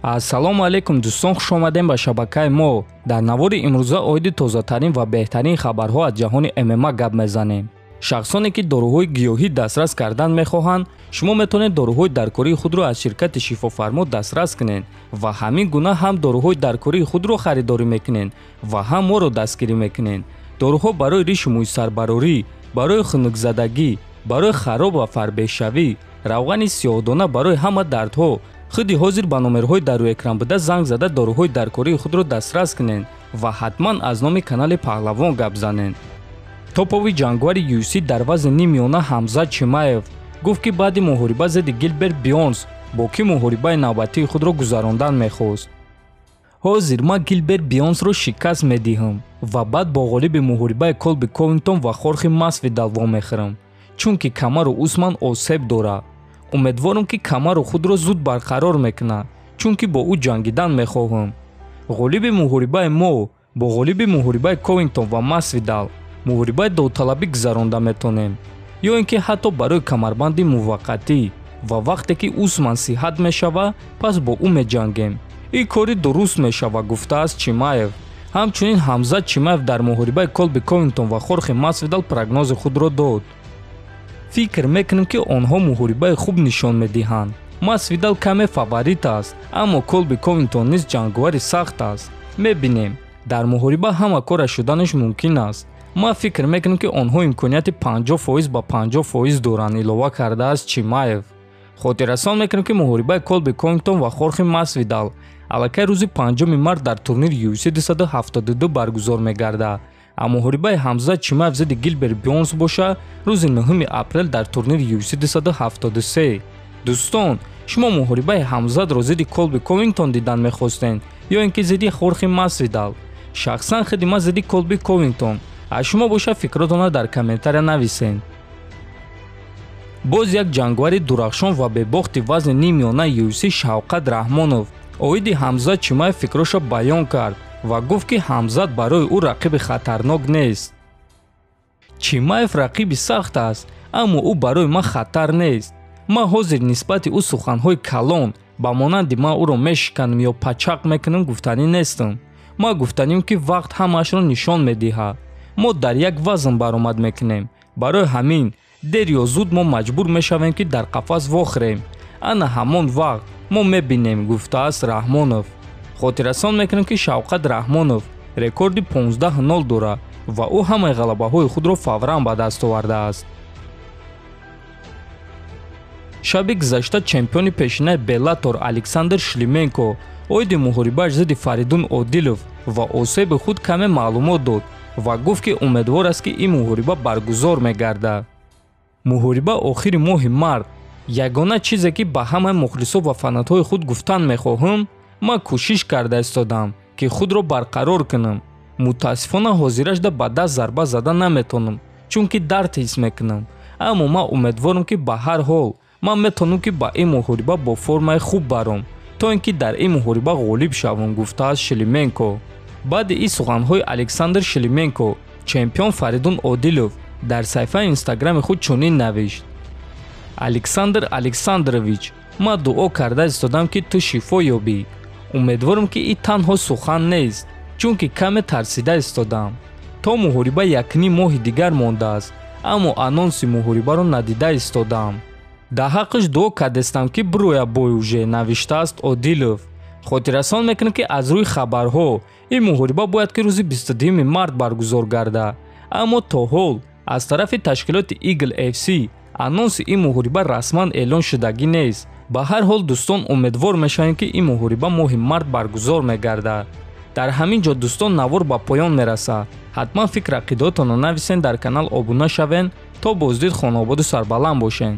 ассалому алайкум дӯстон, хуш омадем ба шабакаи мо. Дар навори имрӯза оиди тозатарин ва беҳтарин хабарҳо аз ҷаҳони ММА гап мезанем. шахсоне ки доруҳои гиёҳӣ дастрас кардан мехоҳанд, шумо метавонед доруҳои даркории худро аз ширкати шифофармо дастрас кунед ва ҳамин гуна ҳам доруҳои даркории худро харидорӣ мекунед ва ҳам моро дастгирӣ мекунед. доруҳо барои ришу мӯйсарбарорӣ, барои хунукзадагӣ, барои хароб ва фарбеҳшавӣ, равғани сиёҳдона барои ҳама дардҳо. худи ҳозир ба номерҳои дар рӯи экран буда занг зада доруҳои даркории худро дастрас кунед ва ҳатман аз номи канали Паҳлавон гап занед. топови ҷангвари UFC дар вазни нимёна Ҳамзат Чимаев гуфт ки баъди муҳориба зидди Гилберт Бёрнс бо кӣ муҳорибаи навбатии худро гузарондан мехост. ҳозир ман Гилберт Бёрнсро шикаст медиҳам ва баъд бо ғолиби муҳорибаи Колби Ковингтон ва Хорхи Масвидал вомехӯрам, чунки камару Усман осеб дорад. умедворам ки камару худро зуд барқарор мекунад, чунки бо ӯ ҷангидан мехоҳам. ғолиби муҳорибаи мо бо ғолиби муҳорибаи Ковингтон ва Масвидал муҳорибаи додталабӣ гузаронда метонем, ё ин ки ҳатто барои камарбанди муваққатӣ ва вақте ки Усман сиҳат мешавад, пас бо ӯ меҷангем. ин кори дуруст мешавад, гуфтааст Чимаев. ҳамчунин Ҳамзат Чимаев дар муҳорибаи Колби Ковингтон ва Хорхи Масвидал прогнози худро дод. фикр мекунем ки онҳо муҳорибаи хуб нишон медиҳанд. Масвидал каме фаворит аст, аммо Колби Ковингтон низ ҷангвари сахт аст. мебинем дар муҳориба ҳама кораш шуданаш мумкин аст. ман фикр мекунам ки онҳо имконияти 50% ба 50% доранд, илова кардааст Чимаев. хотиррасон мекунам ки муҳорибаи Колби Ковингтон ва Хорхи Масвидал аллакай рӯзи 5 март дар турнири UFC 272 баргузор мегардад. муҳорибаи Ҳамзат Чимаев зидди Гилберт Бёрнс боша рӯзи 9 апрел дар турнири UFC 273. дӯстон, шумо муҳорибаи Ҳамзатро зидди Колби Ковингтон дидан мехостед ё ин ки зидди Хорхи Масвидал? шахсан худи ман зидди Колби Ковингтон. аз шумо боша фикротона дар комментария нависед. боз як ҷангвари дурахшон ва бебохти вазни нимёна UFC Шавқат Раҳмонов оиди Ҳамзат Чимаев фикроша баён кард ва гуфт ки Ҳамзат барои ӯ рақиби хатарнок нест. Чимаев рақиби сахт аст, аммо ӯ барои ман хатар нест. ман ҳозир нисбати ӯ суханҳои калон ба монанди ман ӯро мешиканам ё пачақ мекунам гуфтанӣ нестам. ман гуфтаним ки вақт ҳамаашро нишон медиҳад. мо дар як вазн баромад мекунем. барои ҳамин дер ё зуд мо маҷбур мешавем ки дар қафас вохӯрем. ана ҳамон вақт мо мебинем, гуфтааст Раҳмонов. хотиррасон мекунем ки Шавқат Раҳмонов рекорди 15-0 дорад ва ӯ ҳамаи ғалабаҳои худро фавран ба даст овардааст. шаби гузашта чемпиони пешинаи Беллатор Александр Шлименко оиди муҳорибааш зидди Фаридун Одилов ва осеби худ каме маълумот дод ва гуфт ки умедвор аст ки ин муҳориба баргузор мегардад. муҳориба охири моҳи март. ягона чизе ки ба ҳамаи мухлисо ва фанатҳои худ гуфтан мехоҳам, ман кӯшиш карда истодам ки худро барқарор кунам. мутаассифона ҳозирашда ба даст зарба зада наметонам, чунки дард ҳис мекунам. аммо ман умедворам ки ба ҳар ҳол ман метонам ки ба ин муҳориба бо формаи хуб баром, то ин ки дар ин муҳориба ғолиб шавам, гуфтааст Шлименко. баъди ин суханҳои Александр Шлименко, чемпион Фаридун Одилов дар саҳифаи инстаграми худ чунин навишт: Александр Александрович, ман дуо карда истодам ки ту шифо ёбӣ. умедворам ки ин танҳо сухан нест, чунки каме тарсида истодам. то муҳориба якним моҳи дигар мондааст, аммо анонси муҳорибаро надида истодам. дар ҳаққаш дуо кардастам ки бироя бой уже, навиштааст Одилов. хотиррасон мекунам ки аз рӯи хабарҳо ин муҳориба бояд ки рӯзи 22 март баргузор гардад, аммо то ҳол аз тарафи ташкилоти Eagle FC анонси ин муҳориба расман эълон шудагӣ нест. ба ҳар ҳол дӯстон, умедвор мешавем ки ин муҳориба моҳи март баргузор мегардад. дар ҳамин ҷо дӯстон, навор ба поён мерасад. ҳатман фикр ақидоатонро нависен, дар канал обуна шавен. то боздид хонободу сарбаланд бошен.